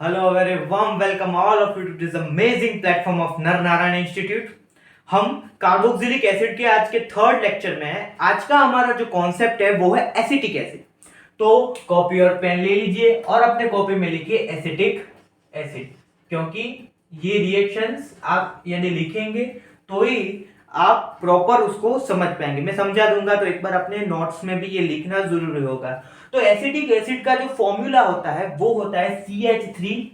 Hello, very warm welcome all of you to this amazing platform of नर Narayan institute. हम carboxylic acid के आज के थर्ड लेक्चर में हैं। आज का हमारा जो कॉन्सेप्ट है वो है एसिटिक एसिड। तो कॉपी और पेन ले लीजिए और अपने कॉपी में लिखिए एसिटिक एसिड, क्योंकि ये रिएक्शंस आप यदि लिखेंगे तो ही आप प्रॉपर उसको समझ पाएंगे। मैं समझा दूंगा तो एक बार अपने नोट्स में भी ये लिखना जरूरी होगा। तो एसिटिक एसिड का जो फॉर्मूला होता है वो होता है CH3COOH।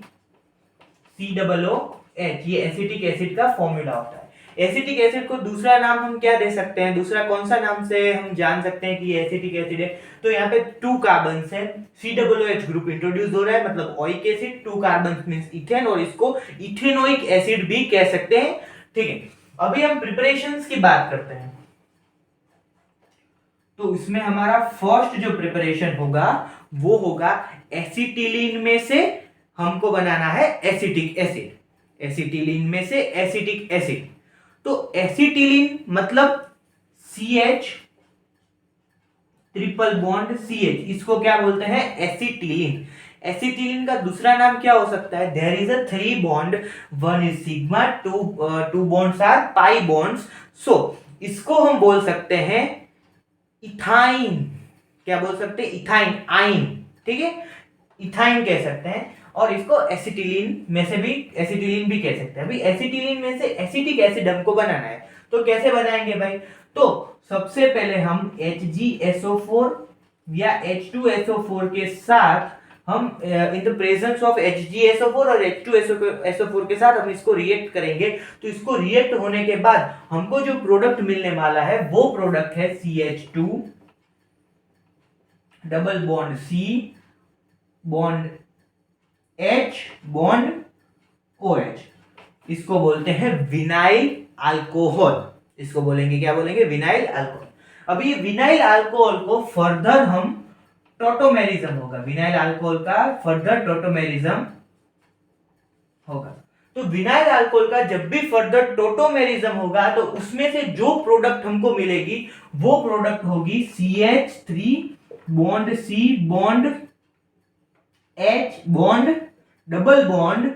ये एसिटिक एसिड का फॉर्मूला होता है। एसिटिक एसिड को दूसरा नाम हम क्या दे सकते हैं, दूसरा कौन सा नाम से हम जान सकते हैं कि ये एसिटिक एसिड है? तो यहाँ पे 2 कार्बन है, COOH ग्रुप इंट्रोड्यूस हो रहा है, मतलब oic acid, 2 carbon means ethane, और इसको इथेनोइक एसिड भी कह सकते हैं। ठीक है, अभी हम प्रिपरेशंस की बात करते हैं। तो इसमें हमारा फर्स्ट जो प्रिपरेशन होगा वो होगा एसिटिलीन में से हमको बनाना है एसिटिक एसिड। एसिटिलीन में से एसिटिक एसिड, तो एसिटिलीन मतलब CH ट्रिपल बॉन्ड CH, इसको क्या बोलते हैं? एसिटिलीन। एसिटिलीन का दूसरा नाम क्या हो सकता है? There is a 3 bond, 1 is sigma, 2 bonds are pi bonds. So इसको हम बोल सकते हैं इथाइन। क्या बोल सकते हैं? इथाइन, आइन। ठीक है, इथाइन कह सकते हैं। और इसको एसिटिलीन में से भी, एसिटिलीन भी कह सकते हैं। अभी एसिटिलीन में से एसिटिक एसिड हमको बनाना है, तो कैसे बनाएंगे भाई? तो सबसे पहले हम HgSO4 या H2SO4 के साथ हम in the presence of HgSO4 और H2SO4 के साथ हम इसको रिएक्ट करेंगे। तो इसको रिएक्ट होने के बाद हमको जो प्रोडक्ट मिलने वाला है वो प्रोडक्ट है CH2 double bond C bond H bond OH। इसको बोलते हैं विनाइल अल्कोहल। इसको बोलेंगे, क्या बोलेंगे? Vinyl alcohol. अब ये विनाइल अल्कोहल को फर्दर हम टोटोमेरिज्म होगा, विनाइल अल्कोहल का फर्दर टोटोमेरिज्म होगा। तो विनाइल अल्कोहल का जब भी फर्दर टोटोमेरिज्म होगा तो उसमें से जो प्रोडक्ट हमको मिलेगी वो प्रोडक्ट होगी CH3 bond C bond H bond double bond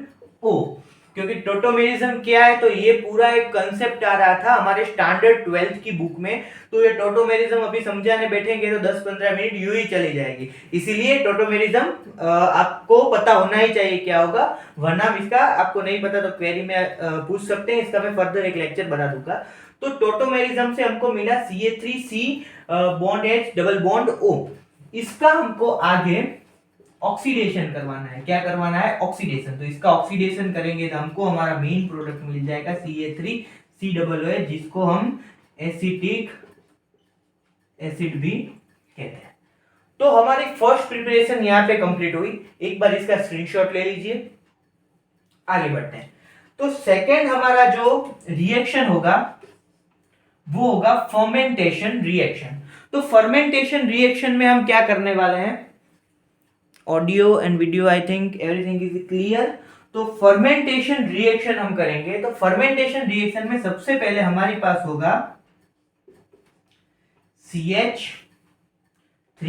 O। क्योंकि टोटोमेरिज्म क्या है, तो ये पूरा एक कंसेप्ट आ रहा था हमारे स्टैंडर्ड 12th की बुक में। तो ये टोटोमेरिज्म अभी समझाने बैठेंगे तो 10-15 मिनट यूं ही चली जाएगी। इसीलिए टोटोमेरिज्म आपको पता होना ही चाहिए क्या होगा, वरना इसका आपको नहीं पता तो क्वेरी में पूछ सकते हैं। इसका मैं फर्दर एक लेक्चर बना दूंगा। तो टोटोमेरिज्म से हमको मिला CH3C bond H double bond O। इसका हमको आगे ऑक्सीडेशन करवाना है। क्या करवाना है? ऑक्सीडेशन। तो इसका ऑक्सीडेशन करेंगे तो हमको हमारा मेन प्रोडक्ट मिल जाएगा CH3COOH, जिसको हम एसिटिक एसिड भी कहते हैं। तो हमारी फर्स्ट प्रिपरेशन यहां पे कंप्लीट हुई। एक बार इसका स्क्रीनशॉट ले लीजिए, आगे बढ़ते हैं। तो सेकंड हमारा जो रिएक्शन होगा वो होगा फर्मेंटेशन रिएक्शन। तो फर्मेंटेशन रिएक्शन में हम क्या करने वाले हैं? Audio and video, I think everything is clear. तो फर्मेंटेशन रिएक्शन हम करेंगे। तो फर्मेंटेशन रिएक्शन में सबसे पहले हमारे पास होगा CH3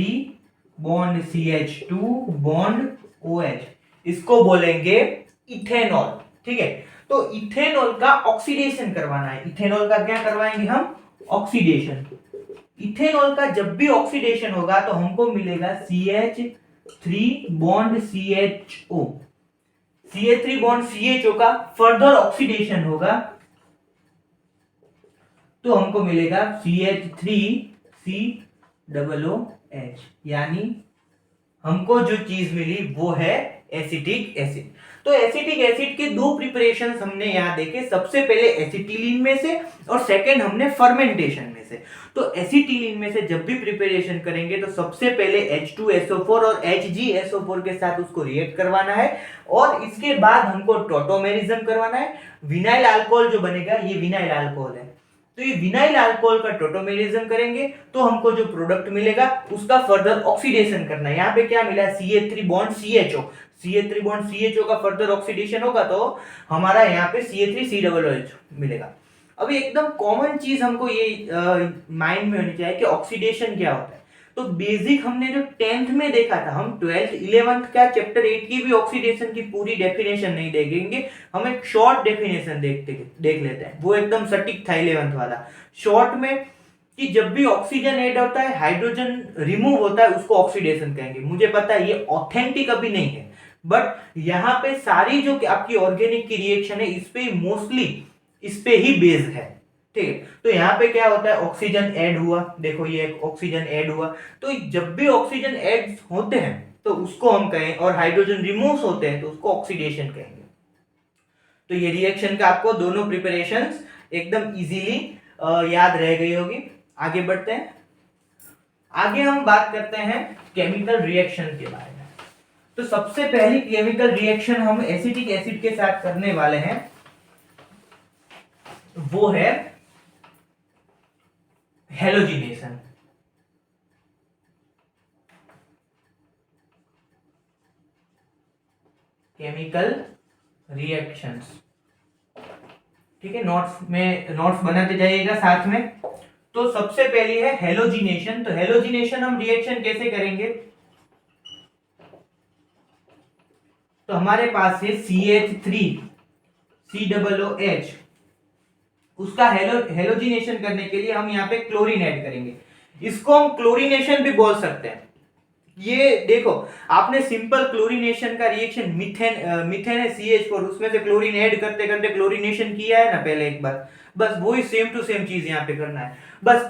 bond CH2 bond OH, इसको बोलेंगे इथेनॉल। ठीक है, तो इथेनॉल का ऑक्सीडेशन करवाना है। इथेनॉल का क्या करवाएंगे हम? ऑक्सीडेशन। इथेनॉल का जब भी ऑक्सीडेशन होगा तो हमको मिलेगा CH3 bond CHO। CH3 bond CHO का फर्दर ऑक्सीडेशन होगा तो हमको मिलेगा CH3COOH, यानी हमको जो चीज मिली वो है एसिटिक एसिड। तो एसिटिक एसिड के 2 प्रिपरेशंस हमने यहां देखे। सबसे पहले एसिटिलीन में से और सेकंड हमने फर्मेंटेशन में से। तो एसिटिलीन में से जब भी प्रिपरेशन करेंगे तो सबसे पहले H2SO4 और HgSO4 के साथ उसको रिएक्ट करवाना है, और इसके बाद हमको टोटोमेरिज्म करवाना है। विनाइल अल्कोहल जो बनेगा ये विनाइल अल्कोहल है, तो ये विनाइल अल्कोहल का टोटोमेरिज्म करेंगे तो हमको जो प्रोडक्ट मिलेगा उसका फर्दर ऑक्सीडेशन करना है। यहाँ पे क्या मिला? CH3 bond CHO। CH3 bond CHO का फर्दर ऑक्सीडेशन होगा तो हमारा यहाँ पे CH3COOH मिलेगा। अभी एकदम कॉमन चीज हमको ये माइंड में होनी चाहिए कि ऑक्सीडेशन क्या होता है। तो बेसिक हमने जो 10th में देखा था, हम 12th 11th का चैप्टर 8 की भी ऑक्सीडेशन की पूरी डेफिनेशन नहीं देखेंगे, हम एक शॉर्ट डेफिनेशन देख लेते हैं, वो एकदम सटीक था 11th वाला। शॉर्ट में कि जब भी ऑक्सीजन ऐड होता है हाइड्रोजन रिमूव होता है, उसको ऑक्सीडेशन कहेंगे। मुझे पता है ये ऑथेंटिक अभी नहीं है, बट यहाँ पे सारी जो आपकी ऑर्गेनिक की रिएक्शन है इस पे मोस्टली इस पे ही बेस्ड है, ठीक है। तो यहाँ पे क्या होता है, ऑक्सीजन ऐड हुआ, देखो ये एक ऑक्सीजन ऐड हुआ, तो जब भी ऑक्सीजन ऐड होते हैं तो उसको हम कहें, और हाइड्रोजन रिमूव होते हैं तो उसको ऑक्सीडेशन कहेंगे। तो ये रिएक्शन का आपको दोनों प्रिपरेशंस एकदम इजीली याद रह गई होगी। आगे बढ़ते हैं, आगे हम बात करते हैं केमिकल रिएक्शन के बारे में। तो सबसे पहली केमिकल रिएक्शन हम एसिटिक एसिड के साथ करने वाले हैं, वो है हेलोजिनेशन। केमिकल रिएक्शंस, ठीक है, नोट्स बनाते जाइएगा साथ में। तो सबसे पहली है हेलोजिनेशन। तो हेलोजिनेशन हम रिएक्शन कैसे करेंगे, तो हमारे पास है CH3COOH, उसका हेलोजिनेशन करने के लिए हम यहाँ पे क्लोरीन ऐड करेंगे। इसको हम क्लोरीनेशन भी बोल सकते हैं। ये देखो, आपने सिंपल क्लोरीनेशन का रिएक्शन मीथेन है CH4, उसमें से क्लोरीन ऐड करते करते क्लोरीनेशन किया है ना पहले एक बार, बस वही सेम टू सेम चीज यहाँ पे करना है। बस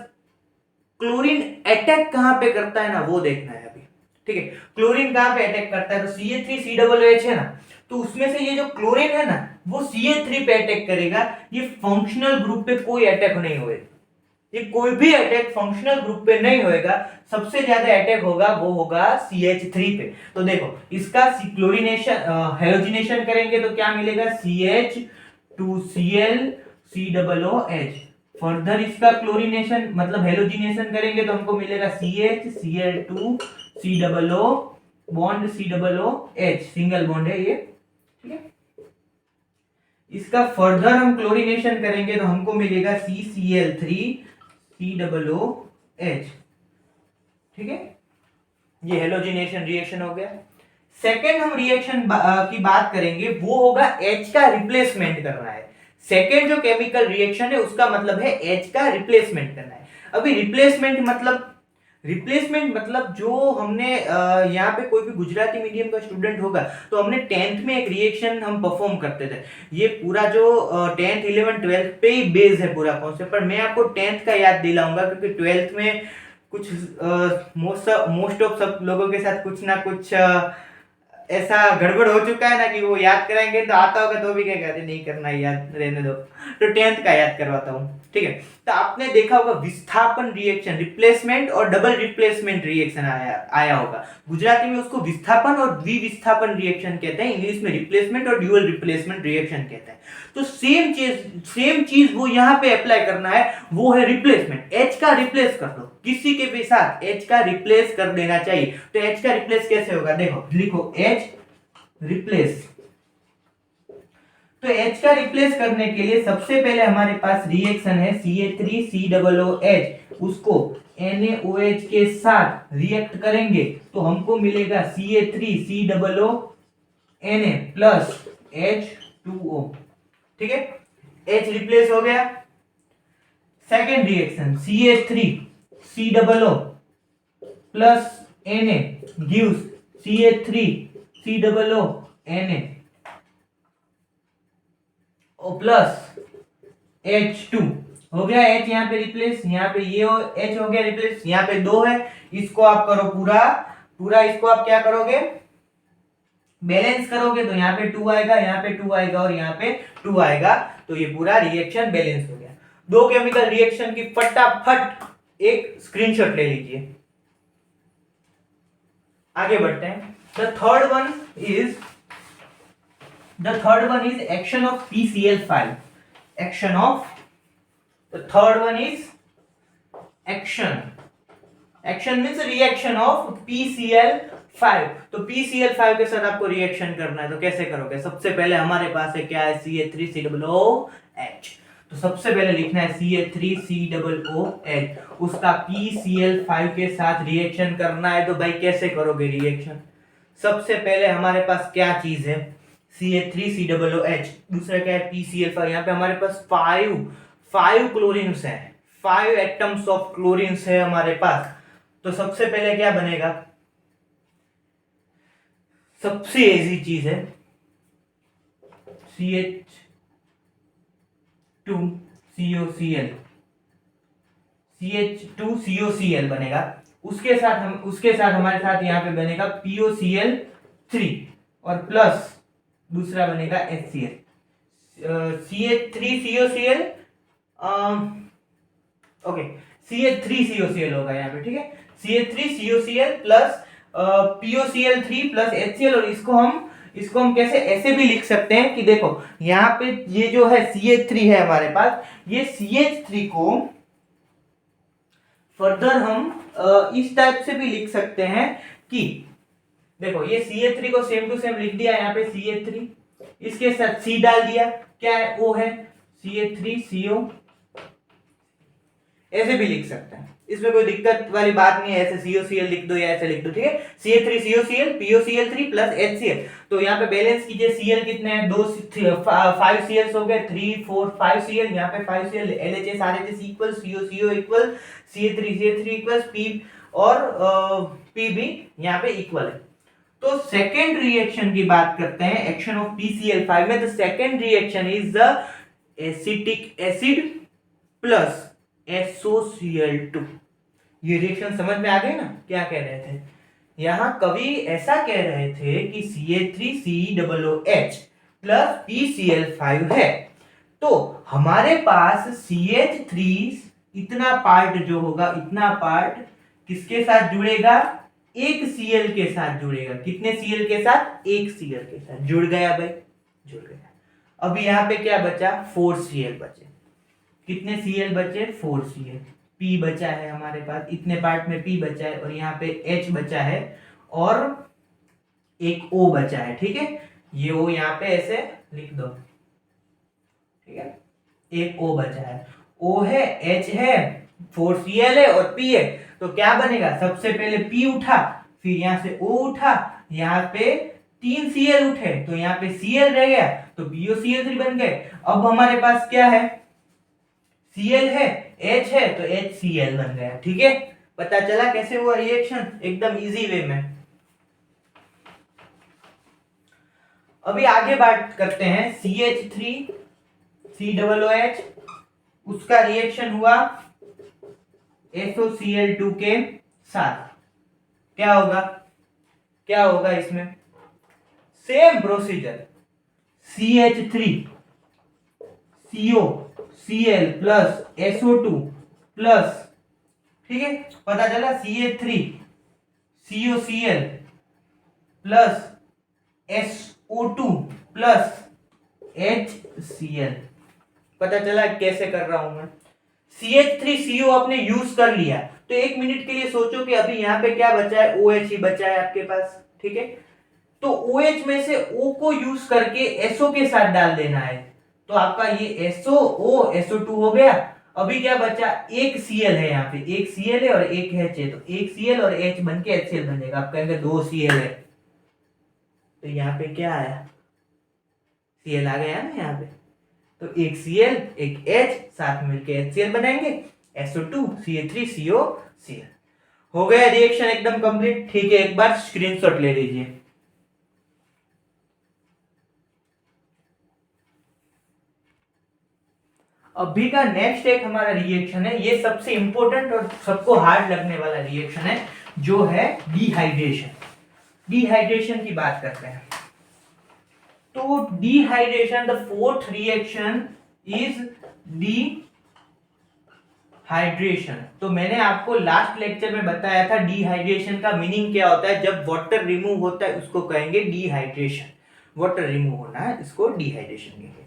क्लोरीन अटैक कहां पे करता है ना वो देखना है अभी, ठीक है। क्लोरीन कहां पे अटैक करता है, तो CH3COOH है ना, तो उसमें से ये जो क्लोरीन है ना वो CH3 पे अटैक करेगा। ये फंक्शनल ग्रुप पे कोई अटैक नहीं होएगा, ये कोई भी अटैक फंक्शनल ग्रुप पे नहीं होएगा। सबसे ज्यादा अटैक होगा वो होगा CH3 पे। तो देखो इसका क्लोरीनेशन हेलोजिनेशन करेंगे तो क्या मिलेगा, CH2Cl फर्दर इसका क्लोरीनेशन मतलब हेलोजिनेशन करेंगे तो हमको मिलेगा CHCl2COO bond COOH, single bond है ये, ठीक है। इसका फर्दर हम क्लोरीनेशन करेंगे तो हमको मिलेगा CCl3COOH, ठीक है। ये हेलोजिनेशन रिएक्शन हो गया। सेकेंड हम रिएक्शन की बात करेंगे, वो होगा H का रिप्लेसमेंट करना है। सेकेंड जो केमिकल रिएक्शन है उसका मतलब है H का रिप्लेसमेंट करना है। अभी रिप्लेसमेंट मतलब जो हमने यहाँ पे कोई भी गुजराती मीडियम का स्टूडेंट होगा तो हमने 10th में एक रिएक्शन हम परफॉर्म करते थे। ये पूरा जो 10th 11th 12th पे ही बेस है पूरा कॉन्सेप्ट, पर मैं आपको 10th का याद दिलाऊंगा क्योंकि 12th में कुछ मोस्ट ऑफ सब लोगों के साथ कुछ ना कुछ ऐसा गड़बड़ हो चुका है ना कि वो याद कराएंगे तो आता होगा तो भी क्या कहते नहीं करना याद, रहने दो। तो 10th का याद करवाता हूँ, ठीक है। तो आपने देखा होगा विस्थापन रिएक्शन, रिप्लेसमेंट और डबल रिप्लेसमेंट रिएक्शन आया होगा। गुजराती में उसको विस्थापन और द्विविस्थापन रिएक्शन कहते हैं, इंग्लिश में रिप्लेसमेंट और ड्यूअल रिप्लेसमेंट रिएक्शन कहते हैं। तो सेम चीज वो यहाँ पे अप्लाई करना है, वो है रिप्लेसमेंट। H का रिप्लेस कर दो, किसी के भी साथ H का रिप्लेस कर देना चाहिए। तो H का रिप्लेस कैसे होगा, देखो लिखो H रिप्लेस। तो H का रिप्लेस करने के लिए सबसे पहले हमारे पास रिएक्शन है CH3COOH, उसको NaOH के साथ रिएक्ट करेंगे तो हमको मिलेगा CH3COONA प्लस H2O, ठीक है। H रिप्लेस हो गया। Second reaction CH3COO plus Na gives CH3COONA plus H2 हो गया। H यहाँ पे रिप्लेस, यहाँ पे ये H हो गया रिप्लेस, यहाँ पे 2 है, इसको आप करो पूरा इसको आप क्या करोगे, बैलेंस करोगे तो यहाँ पे 2 आएगा, यहाँ पे 2 आएगा और यहाँ पे 2 आएगा, तो ये पूरा रिएक्शन बैलेंस हो गया। दो केमिकल रिएक्शन की फटाफट एक स्क्रीनशॉट ले लीजिए। आगे बढ़ते हैं। The third one is action of PCl5। The third one is action means reaction of PCl5। तो PCl5 के साथ आपको रिएक्शन करना है तो कैसे करोगे, सबसे पहले हमारे पास है क्या है CH3COOH। तो सबसे पहले लिखना है CH3COOH, उसका PCl5 के साथ रिएक्शन करना है। तो भाई कैसे करोगे रिएक्शन? सबसे पहले हमारे पास क्या चीज है, CH3COOH, दूसरा क्या है PCl5। यहाँ पे हमारे पास फाइव क्लोरीन्स है, 5 एटम्स ऑफ क्लोरीन्स है हमारे पास। तो सबसे पहले क्या बनेगा, सबसे इजी चीज है CH2COCl, CH2COCl बनेगा। उसके साथ हमारे साथ यहाँ पे बनेगा POCl3 और प्लस दूसरा बनेगा HCl, CH3COCl, ओके CH3COCl होगा यहाँ पे, ठीक है। CH3COCl plus POCl3 plus HCl, और इसको हम कैसे ऐसे भी लिख सकते हैं कि देखो यहाँ पे ये जो है CH3 है हमारे पास, ये CH3 को फर्दर हम इस टाइप से भी लिख सकते हैं कि देखो ये CH3 को सेम टू सेम लिख दिया यहाँ पे CH3, इसके साथ C डाल दिया, क्या है O है CH3CO, ऐसे भी लिख सकते हैं, इसमें कोई दिक्कत वाली बात नहीं है। ऐसे COCl लिख दो या ऐसे लिख दो, ठीक है। CH3COCl POCl3 plus HCl। तो यहाँ पे बैलेंस कीजिए, Cl कितने हैं, 5 Cl हो गए, 3 4 5 Cl, यहाँ पे 5 Cl, LHS RHS equal, CO equal, CH3 equal, P और P भी यहाँ पे इक्वल है। तो सेकेंड रिएक्शन की बात करते हैं एक्शन ऑफ PCl5 में। The second reaction is the acetic acid plus SOCl2। ये रिएक्शन समझ में आ गई ना, क्या कह रहे थे? यहां कवि ऐसा कह रहे थे कि CH3COOH प्लस PCl5 है, तो हमारे पास CH3 इतना पार्ट जो होगा, इतना पार्ट किसके साथ जुड़ेगा, एक Cl के साथ जुड़ेगा। कितने Cl के साथ? एक Cl के साथ जुड़ गया भाई, जुड़ गया। अब यहाँ पे क्या बचा, 4 Cl बचे। कितने Cl बचे? 4 Cl। P बचा है हमारे पास, इतने पार्ट में P बचा है, और यहाँ पे H बचा है, और एक O बचा है, ठीक है। ये O यहाँ पे ऐसे लिख दो, ठीक है। एक O बचा है, O है, H है, 4 Cl है और P है। तो क्या बनेगा, सबसे पहले P उठा, फिर यहाँ से O उठा, यहाँ पे 3 Cl उठे, तो यहाँ पे Cl रह गया, तो POCl3 बन गए। अब हमारे पास क्या है, Cl है, H है, तो HCl बन गया, ठीक है। पता चला कैसे हुआ रिएक्शन, एकदम इजी वे में। अभी आगे बात करते हैं CH3COOH, उसका रिएक्शन हुआ SOCl2 के साथ। क्या होगा इसमें, same procedure, CH3COCl plus SO2 plus, ठीक है। पता चला CH3COCl plus SO2 plus HCl। पता चला कैसे कर रहा हूं मैं। CH3CO आपने यूज कर लिया, तो 1 मिनट के लिए सोचो कि अभी यहाँ पे क्या बचा है, OH ही बचा है आपके पास, ठीक है। तो OH में से O को यूज करके SO के साथ डाल देना है, तो आपका ये SO SO2 हो गया। अभी क्या बचा, एक Cl है, यहाँ पे एक Cl है और एक H है, तो एक Cl और H बन के HCl बनेगा। आप कहेंगे 2 Cl है, तो यहाँ पे क्या आया, Cl आ गया ना यहाँ पे, तो एक Cl एक H साथ में मिलके HCl बनाएंगे, SO2 CH3COCl। हो गया रिएक्शन एकदम कंप्लीट, ठीक है। एक बार स्क्रीनशॉट ले लीजिए। अभी का नेक्स्ट एक हमारा रिएक्शन है, ये सबसे इंपॉर्टेंट और सबको हार्ड लगने वाला रिएक्शन है, जो है डिहाइड्रेशन। डिहाइड्रेशन की बात करते हैं, तो dehydration, the fourth reaction is dehydration. तो मैंने आपको लास्ट लेक्चर में बताया था डिहाइड्रेशन का मीनिंग क्या होता है। जब वाटर रिमूव होता है उसको कहेंगे डिहाइड्रेशन, वाटर रिमूव होना है इसको डिहाइड्रेशन कहेंगे।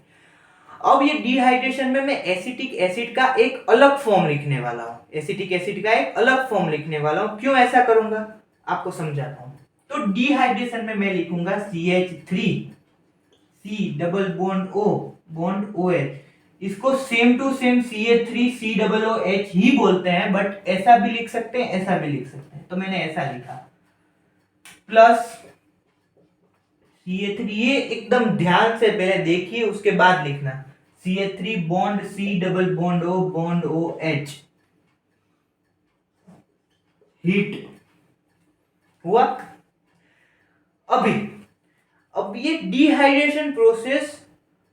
अब ये डिहाइड्रेशन में मैं एसिटिक एसिड का एक अलग फॉर्म लिखने वाला हूं, एसिटिक एसिड का एक अलग फॉर्म लिखने वाला हूं। क्यों ऐसा करूंगा आपको समझाता हूं। तो डिहाइड्रेशन में मैं लिखूंगा CH3 C double bond O bond OH इसको सेम टू सेम CH3COOH ही बोलते हैं, बट ऐसा भी लिख सकते हैं, ऐसा भी लिख सकते हैं, तो मैंने ऐसा लिखा प्लस CH3। ये एकदम ध्यान से पहले देखिए, उसके बाद लिखना CH3 bond C double bond OH heat हुआ। अब ये डिहाइड्रेशन प्रोसेस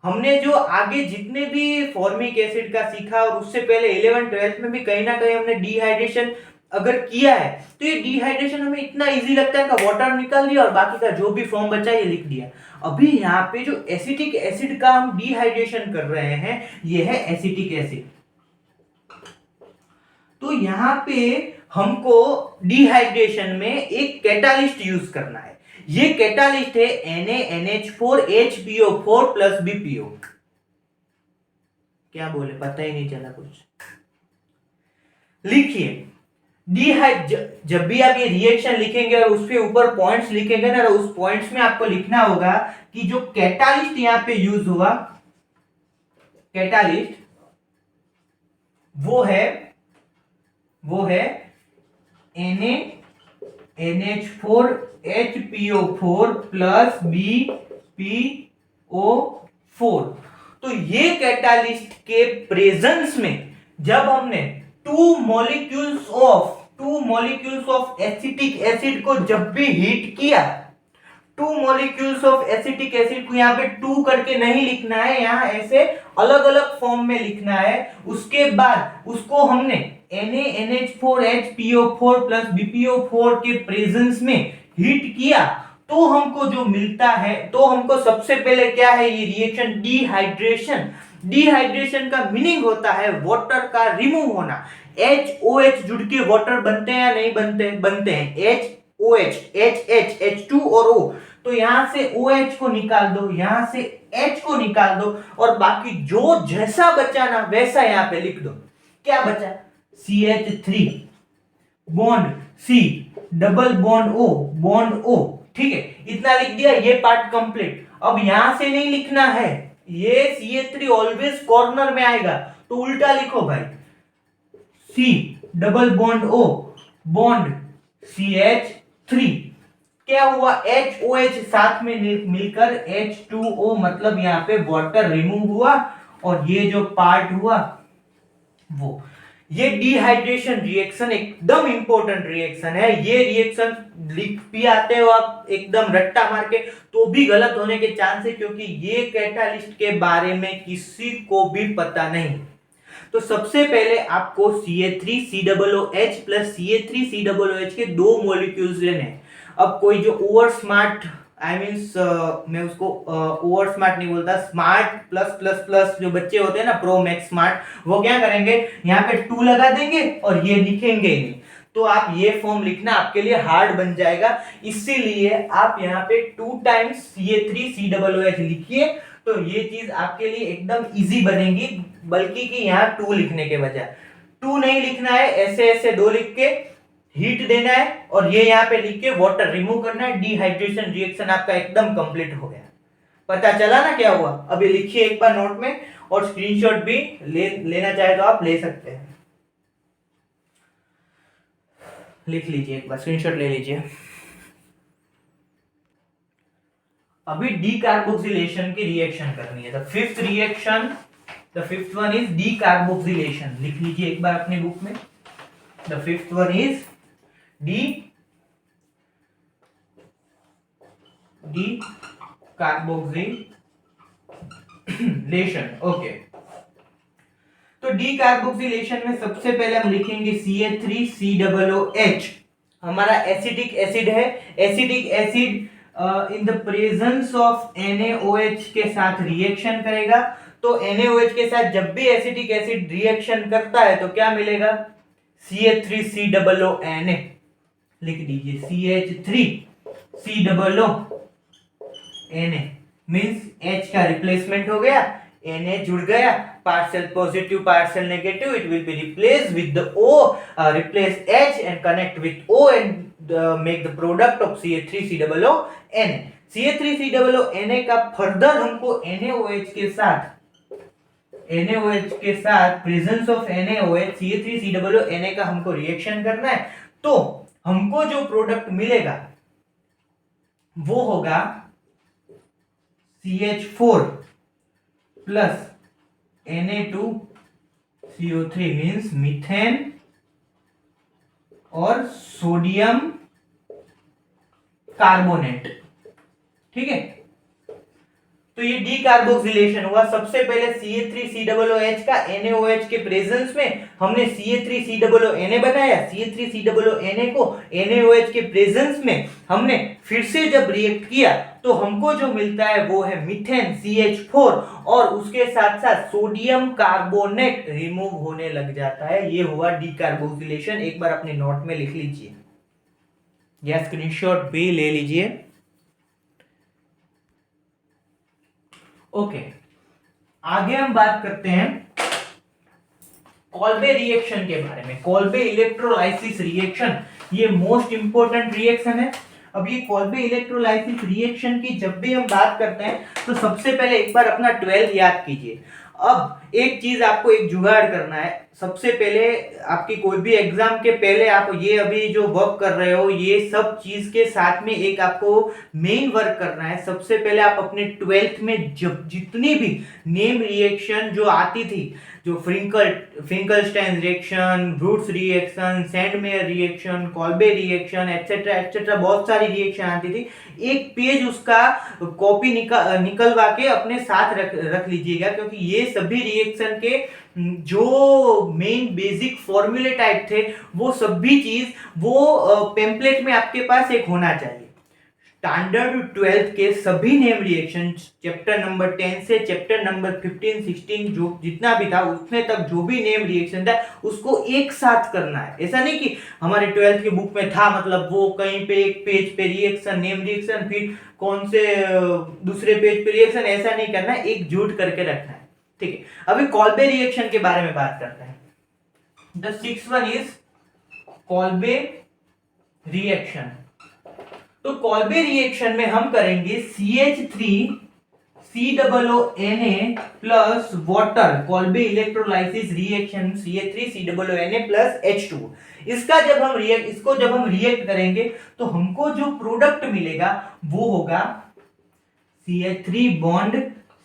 हमने जो आगे जितने भी फॉर्मिक एसिड का सीखा, और उससे पहले 11th 12th में भी कहीं ना कहीं हमने डिहाइड्रेशन अगर किया है, तो ये डिहाइड्रेशन हमें इतना इजी लगता है कि वाटर निकाल दिया और बाकी का जो भी फॉर्म बचा ये लिख दिया। अभी यहाँ पे जो एसिटिक एसिड का हम डिहाइड्रेशन कर रहे हैं, ये है एसिटिक एसिड। तो यहाँ पे हमको डिहाइड्रेशन में एक कैटालिस्ट यूज करना है। ये कैटालिस्ट है NaNH4HPO4 प्लस BPO। क्या बोले, पता ही नहीं चला कुछ। लिखिए जब भी आप ये रिएक्शन लिखेंगे और उसके ऊपर पॉइंट्स लिखेंगे ना, उस पॉइंट्स में आपको लिखना होगा कि जो कैटालिस्ट यहां पे यूज हुआ, कैटालिस्ट वो है NaNH4HPO4 प्लस BPO4। तो ये कैटालिस्ट के प्रेजेंस में जब हमने two molecules of acetic acid को जब भी हीट किया, two molecules of acetic acid को यहाँ पे टू करके नहीं लिखना है, यहाँ ऐसे अलग अलग फॉर्म में लिखना है। उसके बाद उसको हमने NaNH4HPO4 प्लस BPO4 के प्रेजेंस में हीट किया, तो हमको जो मिलता है, तो हमको सबसे पहले क्या है, ये रिएक्शन डिहाइड्रेशन। डिहाइड्रेशन का मीनिंग होता है वाटर का रिमूव होना। HOH जुड़ के वाटर बनते हैं या नहीं बनते? बनते हैं। HOH, HH, H2 और O। तो यहां से OH को निकाल दो, यहां से H को निकाल दो, और बाकी जो जैसा बचा ना वैसा यहां पे लिख दो। क्या बचा? CH3 bond C double bond O। ठीक है, इतना लिख दिया, ये पार्ट कंप्लीट। अब यहां से नहीं लिखना है, ये CH3 ऑलवेज कॉर्नर में आएगा, तो उल्टा लिखो भाई, C double bond O bond CH3। क्या हुआ? HOH साथ में मिलकर H2O, मतलब यहाँ पे वाटर रिमूव हुआ, और ये जो पार्ट हुआ वो, ये डिहाइड्रेशन रिएक्शन एकदम इंपॉर्टेंट रिएक्शन है। ये रिएक्शन लिख भी आते हो आप एकदम रट्टा मार के तो भी गलत होने के चांस है, क्योंकि ये कैटालिस्ट के बारे में किसी को भी पता नहीं। तो सबसे पहले आपको CH3COOH प्लस CH3COOH के दो मॉलिक्यूल्स लेने हैं। अब कोई जो ओवर स्मार्ट, मैं उसको ओवर स्मार्ट नहीं बोलता, स्मार्ट प्लस प्लस प्लस जो बच्चे होते हैं ना, प्रो मैक्स स्मार्ट, वो क्या करेंगे, यहाँ पे 2 लगा देंगे और ये लिखेंगे नहीं। तो आप ये फॉर्म लिखना आपके लिए हार्ड बन जाएगा, इसीलिए आप यहाँ पे 2 टाइम्स CH3COOH लिखिए, तो ये चीज आपके लिए एकदम इजी बनेगी, बल्कि कि यहाँ 2 लिखने के बजाय 2 नहीं लिखना है, ऐसे ऐसे 2 लिख के हीट देना है, और ये यहाँ पे लिख के वाटर रिमूव करना है। डिहाइड्रेशन रिएक्शन आपका एकदम कंप्लीट हो गया। पता चला ना क्या हुआ? अभी लिखिए एक बार नोट में, और स्क्रीनशॉट भी लेना चाहे तो आप ले सकते हैं। लिख लीजिए एक बार, स्क्रीनशॉट ले लीजिए। अभी डीकार्बोक्सिलेशन की रिएक्शन करनी है। The fifth reaction, the fifth one is decarboxylation. लिख लीजिए एक बार अपने बुक में। The fifth one is decarboxylation. Okay, तो डीकार्बोक्सिलेशन में सबसे पहले हम लिखेंगे CH3COOH। हमारा एसिडिक एसिड है। Acidic acid in the presence of NaOH के साथ रिएक्शन करेगा। तो NaOH के साथ जब भी एसिडिक एसिड रिएक्शन करता है तो क्या मिलेगा? CH3COONA। लिख दीजिए CH3COONA मींस H का रिप्लेसमेंट हो गया, Na जुड़ गया, partial positive partial negative, it will be replaced with the O, replace H and connect with O and make the product of CH3COONA। CH3COONA का फर्दर हमको NaOH के साथ NaOH के साथ प्रेजेंस ऑफ NaOH CH3COO का हमको reaction करना है, तो हमको जो प्रोडक्ट मिलेगा वो होगा CH4 plus Na2CO3 means methane और सोडियम कार्बोनेट। ठीक है, तो ये डीकार्बोक्सिलेशन हुआ। सबसे पहले CH3COOH का NaOH के प्रेजेंस में हमने CH3COONA बनाया, CH3COONA को NaOH के प्रेजेंस में हमने फिर से जब रिएक्ट किया तो हमको जो मिलता है वो है मीथेन CH4 और उसके साथ साथ सोडियम कार्बोनेट रिमूव होने लग जाता है। ये हुआ डीकार्बोक्सिलेशन। एक बार अपने नोट में लिख लीजिए या स्क्रीनशॉट भी ले लीजिए। ओके, आगे हम बात करते हैं कॉल्बे रिएक्शन के बारे में। कॉल्बे इलेक्ट्रोलाइसिस रिएक्शन ये मोस्ट इंपॉर्टेंट रिएक्शन है। अब ये कॉल्बे इलेक्ट्रोलाइसिस रिएक्शन की जब भी हम बात करते हैं तो सबसे पहले एक बार अपना 12 याद कीजिए। अब एक चीज आपको एक जुगाड़ करना है। सबसे पहले आपकी कोई भी एग्जाम के पहले आप ये अभी जो वर्क कर रहे हो ये सब चीज के साथ में एक आपको मेन वर्क करना है। सबसे पहले आप अपने 12th में जब जितनी भी नेम रिएक्शन जो आती थी, जो फिंकलस्टाइन रिएक्शन, ब्रूट्स reaction, Sandmeyer reaction, Kolbe reaction etcetera etcetera, बहुत सारी रिएक्शन आती थी, एक पेज उसका कॉपी निकलवा के अपने साथ रख लीजिएगा, क्योंकि ये सभी रिएक्शन के जो मेन बेसिक फॉर्मूले टाइप थे वो सभी चीज वो पेम्पलेट में आपके पास एक होना चाहिए। स्टैंडर्ड 12th के सभी नेम रिएक्शन चैप्टर नंबर 10 से चैप्टर नंबर 15 16 जो जितना भी था उसमें तक जो भी नेम रिएक्शन था उसको एक साथ करना है। ऐसा नहीं कि हमारे 12th की बुक में था मतलब वो कहीं पे एक पेज पे रिएक्शन नेम रिएक्शन फिर कौन से दूसरे पेज पे रिएक्शन, ऐसा नहीं करना है, एकजुट करके रखना है। ठीक है, अभी कॉल्बे रिएक्शन के बारे में बात करते हैं। The 6th one is Kolbe reaction. तो कॉल्बे रिएक्शन में हम करेंगे CH3COONA plus water, Kolbe electrolysis reaction CH3COONA plus H2। इसको जब हम रिएक्ट करेंगे तो हमको जो प्रोडक्ट मिलेगा वो होगा CH3 bond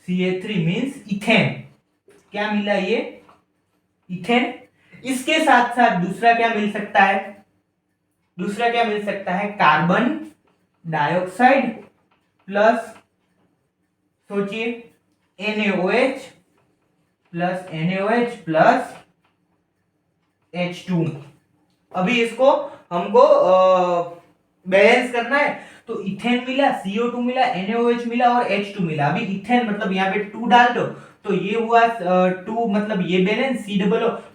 CH3 means ethane. क्या मिला ये? इथेन। इसके साथ साथ दूसरा क्या मिल सकता है? दूसरा क्या मिल सकता है? कार्बन डाइऑक्साइड प्लस सोचिए NaOH प्लस H2। अभी इसको हमको बैलेंस करना है तो इथेन मिला, CO2 मिला, NaOH मिला और H2 मिला। अभी इथेन मतलब यहाँ पे 2 डाल दो तो ये हुआ 2 मतलब ये बैलेंस C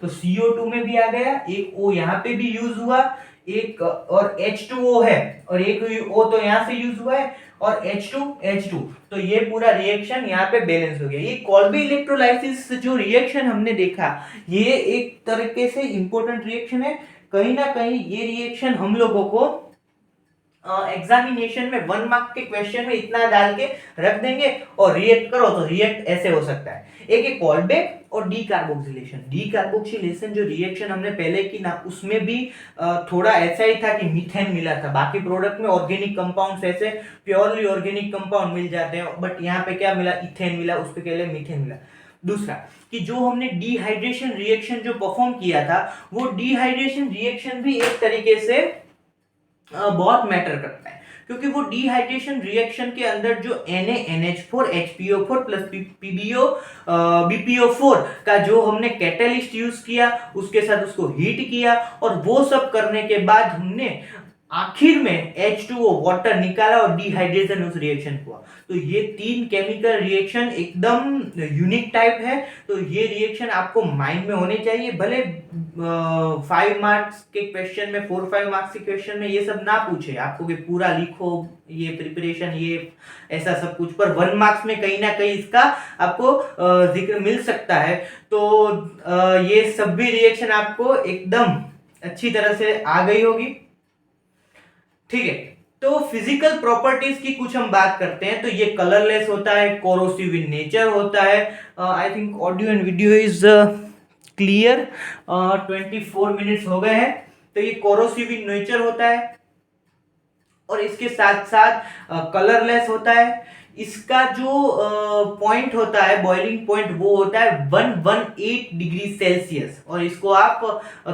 तो CO2 में भी आ गया, एक O यहाँ पे भी यूज हुआ, एक और H2O है और एक O तो यहाँ से यूज हुआ है और H2 तो ये पूरा रिएक्शन यहाँ पे बैलेंस हो गया। ये कॉल्बे इलेक्ट्रोलाइसिस जो रिएक्शन हमने देखा ये एक तरीके से इंपॉर्टेंट रिएक्शन है। कहीं ना कहीं ये रिएक्शन हम लोगों को एग्जामिनेशन में 1 मार्क के क्वेश्चन में इतना डाल के रख देंगे और रिएक्ट करो तो रिएक्ट ऐसे हो सकता है। एक है कॉल्बे और डीकार्बोक्सिलेशन। डीकार्बोक्सिलेशन जो रिएक्शन हमने पहले की ना उसमें भी थोड़ा ऐसा ही था कि मीथेन मिला था। बाकी प्रोडक्ट में ऑर्गेनिक कंपाउंड्स ऐसे प्योरली ऑर्गेनिक कंपाउंड मिल जाते हैं, बट यहाँ पे क्या मिला? इथेन मिला, उस पे पहले मीथेन मिला। दूसरा कि जो हमने डिहाइड्रेशन रिएक्शन जो परफॉर्म किया था वो डिहाइड्रेशन रिएक्शन भी एक तरीके से बहुत मैटर करता है, क्योंकि वो डिहाइड्रेशन रिएक्शन के अंदर जो NaNH4 HPO4 प्लस BPO4 का जो हमने कैटलिस्ट यूज किया उसके साथ उसको हीट किया और वो सब करने के बाद हमने आखिर में H2O वाटर निकाला और डिहाइड्रेशन उस रिएक्शन हुआ। तो ये 3 केमिकल रिएक्शन एकदम यूनिक टाइप है। तो ये रिएक्शन आपको माइंड में होने चाहिए। भले 5 मार्क्स के क्वेश्चन में 4-5 मार्क्स के क्वेश्चन में ये सब ना पूछे आपको कि पूरा लिखो ये प्रिपरेशन ये ऐसा सब कुछ, पर 1 मार्क्स में कहीं ना कहीं इसका आपको जिक्र मिल सकता है। तो ये सब भी रिएक्शन आपको एकदम अच्छी तरह से आ गई होगी। ठीक है, तो फिजिकल प्रॉपर्टीज की कुछ हम बात करते हैं। तो ये कलरलेस होता है, कोरोसिव इन नेचर होता है। I think audio and video is clear. 24 minutes हो गए हैं। तो ये कोरोसिव इन नेचर होता है और इसके साथ साथ कलरलेस होता है। इसका जो पॉइंट होता है, बॉइलिंग पॉइंट, वो होता है 118 डिग्री सेल्सियस, और इसको आप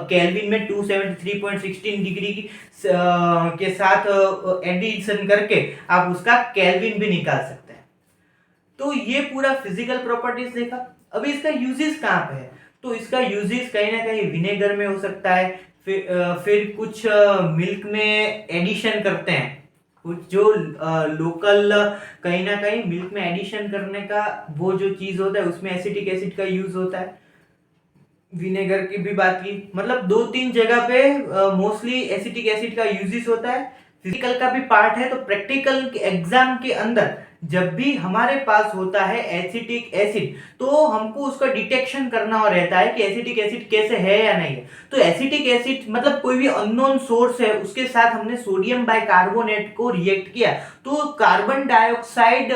केल्विन में 273.16 डिग्री के साथ एडिशन करके आप उसका केल्विन भी निकाल सकते हैं। तो ये पूरा फिजिकल प्रॉपर्टीज देखा। अभी इसका यूजेस कहाँ पे है? तो इसका यूजेस कहीं ना कहीं विनेगर में हो सकता है, फिर कुछ मिल्क में एडिशन करते हैं, कुछ जो लोकल कहीं ना कहीं मिल्क में एडिशन करने का वो जो चीज होता है उसमें एसिटिक एसिड का यूज होता है। विनेगर की भी बात की, मतलब 2-3 जगह पे मोस्टली एसिटिक एसिड का यूजेस होता है। फिजिकल का भी पार्ट है। तो प्रैक्टिकल एग्जाम के अंदर जब भी हमारे पास होता है एसिटिक एसिड, तो हमको उसका डिटेक्शन करना और रहता है कि एसिटिक एसिड कैसे है या नहीं है। तो एसिटिक एसिड मतलब कोई भी अननोन सोर्स है, उसके साथ हमने सोडियम बाइकार्बोनेट को रिएक्ट किया तो कार्बन डाइऑक्साइड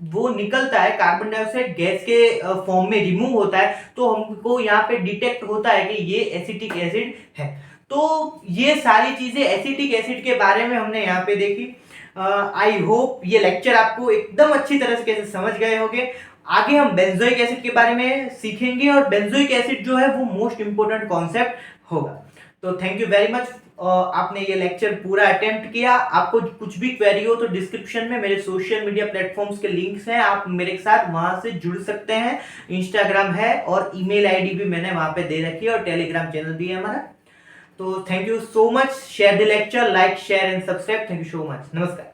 वो निकलता है, कार्बन डाइऑक्साइड गैस के फॉर्म में रिमूव होता है। तो हमको यहाँ पे डिटेक्ट होता है कि ये एसिटिक एसिड है। तो ये सारी चीजें एसिटिक एसिड के बारे में हमने यहाँ पे देखी। आई होप ये लेक्चर आपको एकदम अच्छी तरह से समझ गए होंगे। आगे हम बेंजोइक एसिड के बारे में सीखेंगे, और बेंजोइक एसिड जो है वो मोस्ट इंपोर्टेंट कॉन्सेप्ट होगा। तो थैंक यू वेरी मच। आपने ये लेक्चर पूरा अटेम्प्ट किया। आपको कुछ भी क्वेरी हो तो डिस्क्रिप्शन में मेरे सोशल मीडिया प्लेटफॉर्म्स के लिंक्स हैं, आप मेरे साथ वहां से जुड़ सकते हैं। इंस्टाग्राम है और ईमेल आईडी भी मैंने वहां पे दे रखी है, और टेलीग्राम चैनल भी है हमारा। तो thank you so much. Share the lecture, like, share and subscribe. Thank you so much. नमस्कार।